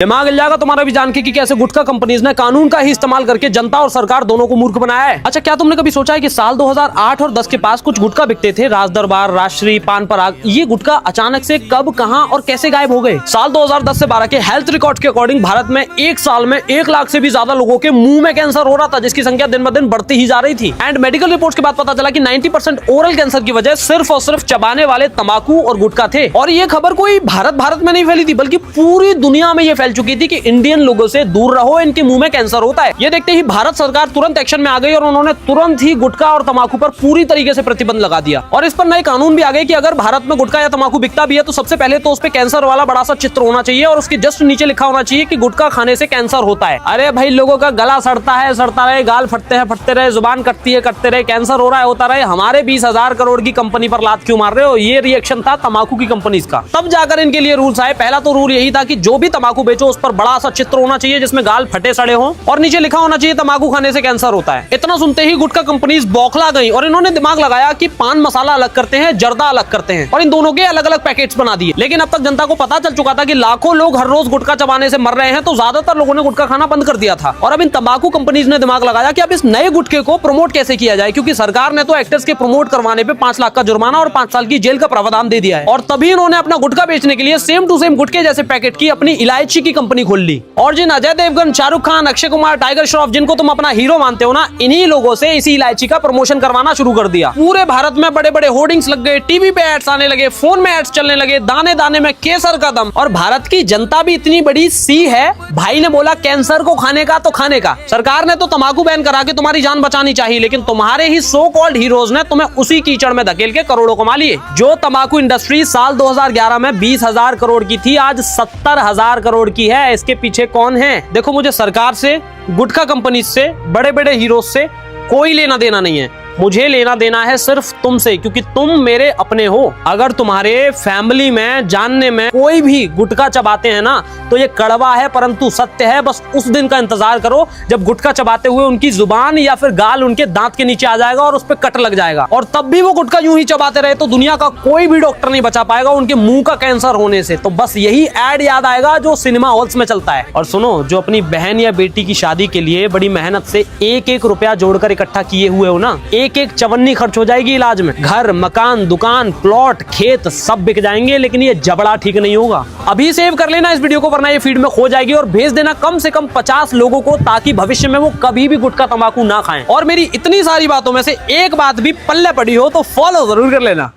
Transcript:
दिमाग हिल जाएगा तुम्हारा भी जान के कि कैसे गुटखा कंपनीज ने कानून का ही इस्तेमाल करके जनता और सरकार दोनों को मूर्ख बनाया है। अच्छा, क्या तुमने कभी सोचा है कि साल 2008 और 10 के पास कुछ गुटखा बिकते थे, राज दरबार, राजश्री, पान पराग, ये गुटखा अचानक से कब, कहां और कैसे गायब हो गए? साल 2010 से 12 के हेल्थ रिकॉर्ड के अकॉर्डिंग भारत में एक साल में 1 लाख से भी ज्यादा लोगों के मुंह में कैंसर हो रहा था, जिसकी संख्या दिन ब दिन बढ़ती ही जा रही थी। एंड मेडिकल रिपोर्ट्स के बाद पता चला कि 90% ओरल कैंसर की वजह सिर्फ और सिर्फ चबाने वाले तंबाकू और गुटखा थे। और ये खबर कोई भारत में नहीं फैली थी, बल्कि पूरी दुनिया में ये फैल चुकी थी कि इंडियन लोगों से दूर रहो, इनके मुंह में कैंसर होता है। ये देखते ही भारत सरकार तुरंत एक्शन में आ गई और उन्होंने तुरंत ही गुटखा और तंबाकू पर पूरी तरीके से प्रतिबंध लगा दिया। और इस पर नए कानून भी आ गए कि अगर भारत में गुटखा या तंबाकू बिकता भी है तो सबसे पहले तो उस पे कैंसर वाला बड़ा सा चित्र होना चाहिए और उसके जस्ट नीचे लिखा होना चाहिए कि गुटखा खाने से कैंसर होता है। अरे भाई, लोगों का गला सड़ता रहे, गाल फटते रहे, जुबान कटते रहे, कैंसर हो रहा है, होता रहे, हमारे 20,000 करोड़ की कंपनी पर लात क्यों मार रहे हो? ये रिएक्शन था तंबाकू की कंपनीज का। तब जाकर इनके लिए रूल्स आए। पहला तो रूल यही था कि जो भी तंबाकू बेचो उस पर बड़ा सा चित्र होना चाहिए जिसमें गाल फटे सड़े हों और नीचे लिखा होना चाहिए तंबाकू खाने से कैंसर होता है। इतना सुनते ही गुटखा कंपनीज बौखला गई और इन्होंने दिमाग लगाया कि पान मसाला अलग करते हैं, जर्दा अलग करते हैं और इन दोनों के अलग अलग पैकेट्स बना दिए। लेकिन अब तक जनता को पता चल चुका था कि लाखों लोग हर रोज गुटखा चबाने से मर रहे हैं, तो ज्यादातर लोगों ने गुटखा खाना बंद कर दिया था। और अब इन तंबाकू कंपनीज ने दिमाग लगाया कि अब इस नए गुटखे को प्रमोट कैसे किया जाए, क्योंकि सरकार ने तो एक्टर्स के प्रमोट करवाने पे 5 लाख का जुर्माना और 5 साल की जेल का प्रावधान दे दिया है। और तभी इन्होंने अपना गुटखा बेचने के लिए सेम टू सेम गुटखे जैसे पैकेट की अपनी इलायची की कंपनी खोल ली। और जिन अजय देवगन, शाहरुख खान, अक्षय कुमार, टाइगर श्रॉफ, जिनको तुम अपना हीरो मानते हो ना, इन्हीं लोगों से इसी इलायची का प्रमोशन करवाना शुरू कर दिया। पूरे भारत में बड़े बड़े होर्डिंग्स लग गए, टीवी पे एड्स आने लगे, फोन में एड्स चलने लगे, दाने दाने में केसर का दम। और भारत की जनता भी इतनी बड़ी सी है, भाई ने बोला कैंसर को खाने का तो खाने का। सरकार ने तो तंबाकू बैन करा के तुम्हारी जान बचानी चाहिए, लेकिन तुम्हारे ही सो कॉल्ड हीरोज ने तुम्हें उसी कीचड़ में धकेल के करोड़ों कमा लिए। जो तंबाकू इंडस्ट्री साल 2011 में 20,000 करोड़ की थी, आज 70,000 करोड़ की है। इसके पीछे कौन है? देखो, मुझे सरकार से, गुटखा कंपनी से, बड़े बड़े हीरोज से कोई लेना देना नहीं है। मुझे लेना देना है सिर्फ तुमसे, क्योंकि तुम मेरे अपने हो। अगर तुम्हारे फैमिली में, जानने में कोई भी गुटखा चबाते हैं ना, तो ये कड़वा है परंतु सत्य है। बस उस दिन का इंतजार करो जब गुटखा चबाते हुए उनकी जुबान या फिर गाल उनके दांत के नीचे आ जाएगा और उस पर कट लग जाएगा। और तब भी वो गुटखा यूं ही चबाते रहे तो दुनिया का कोई भी डॉक्टर नहीं बचा पाएगा उनके मुंह का कैंसर होने से। तो बस यही एड याद आएगा जो सिनेमा हॉल्स में चलता है। और सुनो, जो अपनी बहन या बेटी की शादी के लिए बड़ी मेहनत से 1-1 रुपया जोड़कर इकट्ठा किए हुए हो ना, एक चवन्नी खर्च हो जाएगी इलाज में। घर, मकान, दुकान, प्लॉट, खेत सब बिक जाएंगे, लेकिन ये जबड़ा ठीक नहीं होगा। अभी सेव कर लेना इस वीडियो को, वरना ये फीड में खो जाएगी। और भेज देना कम से कम 50 लोगों को, ताकि भविष्य में वो कभी भी गुटखा तंबाकू ना खाएं। और मेरी इतनी सारी बातों में से एक बात भी पल्ले पड़ी हो तो फॉलो जरूर कर लेना।